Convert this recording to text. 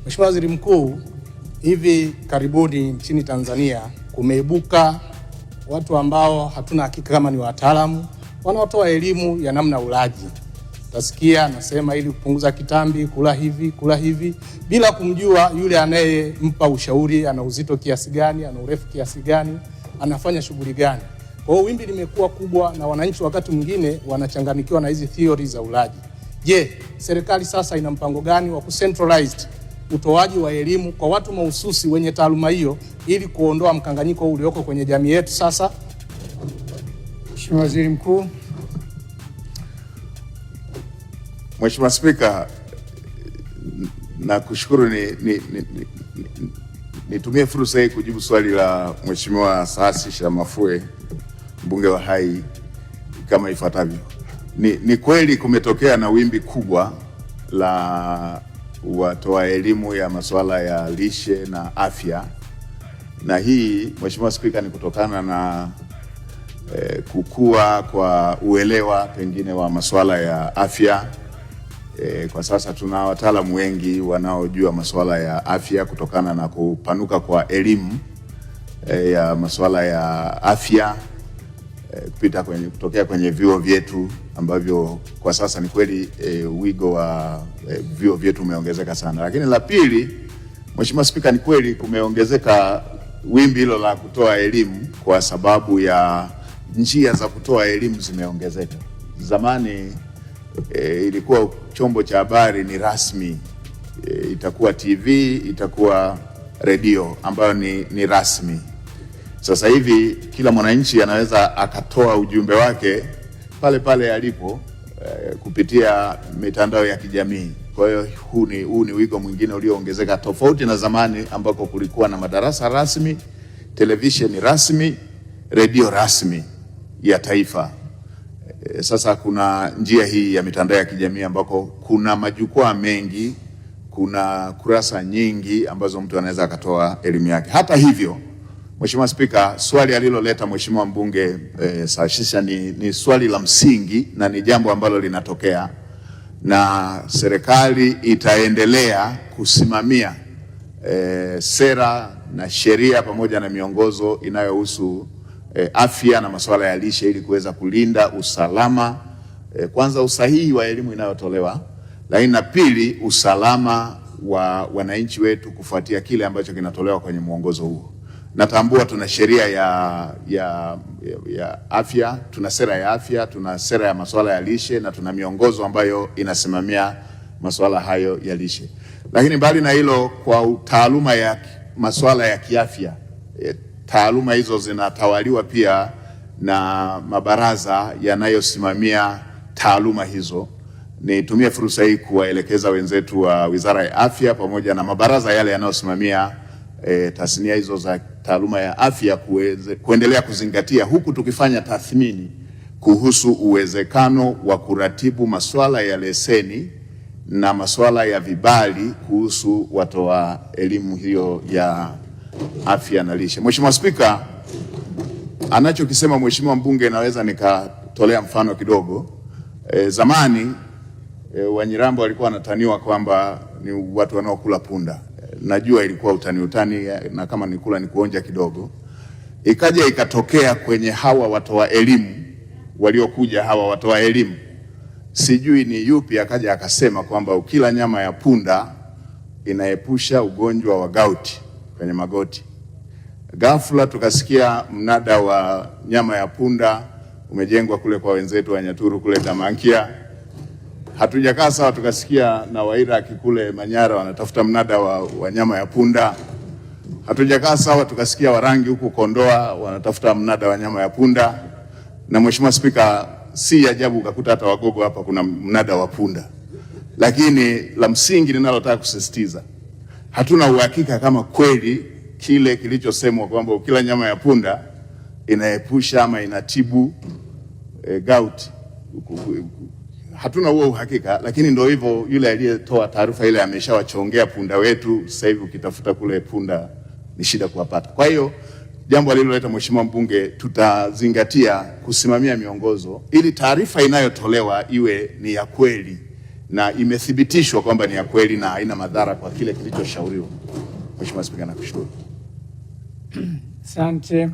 Mheshimiwa Waziri Mkuu, hivi karibuni nchini Tanzania kumeibuka watu ambao hatuna hakika kama ni wataalamu wanaotoa elimu ya namna ulaji. Utasikia nasema ili kupunguza kitambi, kula hivi bila kumjua yule anayempa ushauri ana uzito kiasi gani, ana urefu kiasi gani, anafanya shughuli gani. Kwa hiyo wimbi limekuwa kubwa na wananchi wakati mwingine wanachanganyikiwa na hizi theory za ulaji. Je, serikali sasa ina mpango gani wa kucentralize utoaji wa elimu kwa watu mahususi wenye taaluma hiyo ili kuondoa mkanganyiko ulioko kwenye jamii yetu sasa? Mheshimiwa Waziri Mkuu. Mheshimiwa Spika, nakushukuru. Nitumie fursa hii kujibu swali la Mheshimiwa Saasi Shamafue, mbunge wa Hai, kama ifuatavyo. Ni kweli kumetokea na wimbi kubwa la watoa elimu ya masuala ya lishe na afya, na hii Mheshimiwa Spika ni kutokana na kukua kwa uelewa pengine wa masuala ya afya. Kwa sasa tuna wataalamu wengi wanaojua masuala ya afya kutokana na kupanuka kwa elimu ya masuala ya afya kutokea kwenye vyuo vyetu ambavyo kwa sasa ni kweli wigo wa vyuo vyetu umeongezeka sana. Lakini la pili, Mheshimiwa Spika, ni kweli kumeongezeka wimbi hilo la kutoa elimu kwa sababu ya njia za kutoa elimu zimeongezeka. Zamani ilikuwa chombo cha habari ni rasmi, itakuwa TV, itakuwa redio ambayo ni rasmi. Sasa hivi kila mwananchi anaweza akatoa ujumbe wake pale pale alipo kupitia mitandao ya kijamii. Kwa hiyo huu ni wigo mwingine ulioongezeka, tofauti na zamani ambako kulikuwa na madarasa rasmi, televisheni rasmi, redio rasmi ya taifa. Sasa kuna njia hii ya mitandao ya kijamii ambako kuna majukwaa mengi, kuna kurasa nyingi ambazo mtu anaweza akatoa elimu yake. Hata hivyo, Mheshimiwa Spika, swali aliloleta Mheshimiwa mbunge Saashisha ni swali la msingi na ni jambo ambalo linatokea, na serikali itaendelea kusimamia sera na sheria pamoja na miongozo inayohusu afya na masuala ya lishe ili kuweza kulinda usalama, kwanza usahihi wa elimu inayotolewa, lakini na pili usalama wa wananchi wetu kufuatia kile ambacho kinatolewa kwenye mwongozo huo. Natambua tuna sheria ya afya, tuna sera ya afya, tuna sera ya masuala ya lishe na tuna miongozo ambayo inasimamia masuala hayo ya lishe. Lakini mbali na hilo, kwa taaluma ya masuala ya kiafya, taaluma hizo zinatawaliwa pia na mabaraza yanayosimamia taaluma hizo. Nitumie fursa hii kuwaelekeza wenzetu wa Wizara ya Afya pamoja na mabaraza yale yanayosimamia tasnia hizo za taaluma ya afya kuendelea kuzingatia, huku tukifanya tathmini kuhusu uwezekano wa kuratibu masuala ya leseni na masuala ya vibali kuhusu watoa elimu hiyo ya afya na lishe. Mheshimiwa Spika, anachokisema Mheshimiwa mbunge naweza nikatolea mfano kidogo. Zamani Wanyirambo walikuwa wanataniwa kwamba ni watu wanaokula punda. Najua ilikuwa utani na kama nikula ni kuonja kidogo. Ikaja ikatokea kwenye hawa watoa elimu waliokuja, hawa watoa elimu sijui ni yupi, akaja akasema kwamba ukila nyama ya punda inaepusha ugonjwa wa gauti kwenye magoti. Ghafla tukasikia mnada wa nyama ya punda umejengwa kule kwa wenzetu wa Nyaturu kule Tamankia. Hatujakaa sawa, tukasikia na Wairaki kule Manyara wanatafuta mnada wa nyama ya punda. Hatujakaa sawa, tukasikia Warangi huku Kondoa wanatafuta mnada wa nyama ya punda. Na Mheshimiwa Spika, si ajabu ukakuta hata Wagogo hapa kuna mnada wa punda. Lakini la msingi ninalotaka kusisitiza, hatuna uhakika kama kweli kile kilichosemwa kwamba ukila nyama ya punda inaepusha ama inatibu gout. Hatuna huo uhakika, lakini ndio hivyo, yule aliyetoa taarifa ile ameshawachongea punda wetu. Sasa hivi ukitafuta kule punda ni shida kuwapata. Kwa hiyo jambo aliloleta Mheshimiwa mbunge, tutazingatia kusimamia miongozo ili taarifa inayotolewa iwe ni ya kweli na imethibitishwa kwamba ni ya kweli na haina madhara kwa kile kilichoshauriwa. Mheshimiwa Spika, nakushukuru. Asante.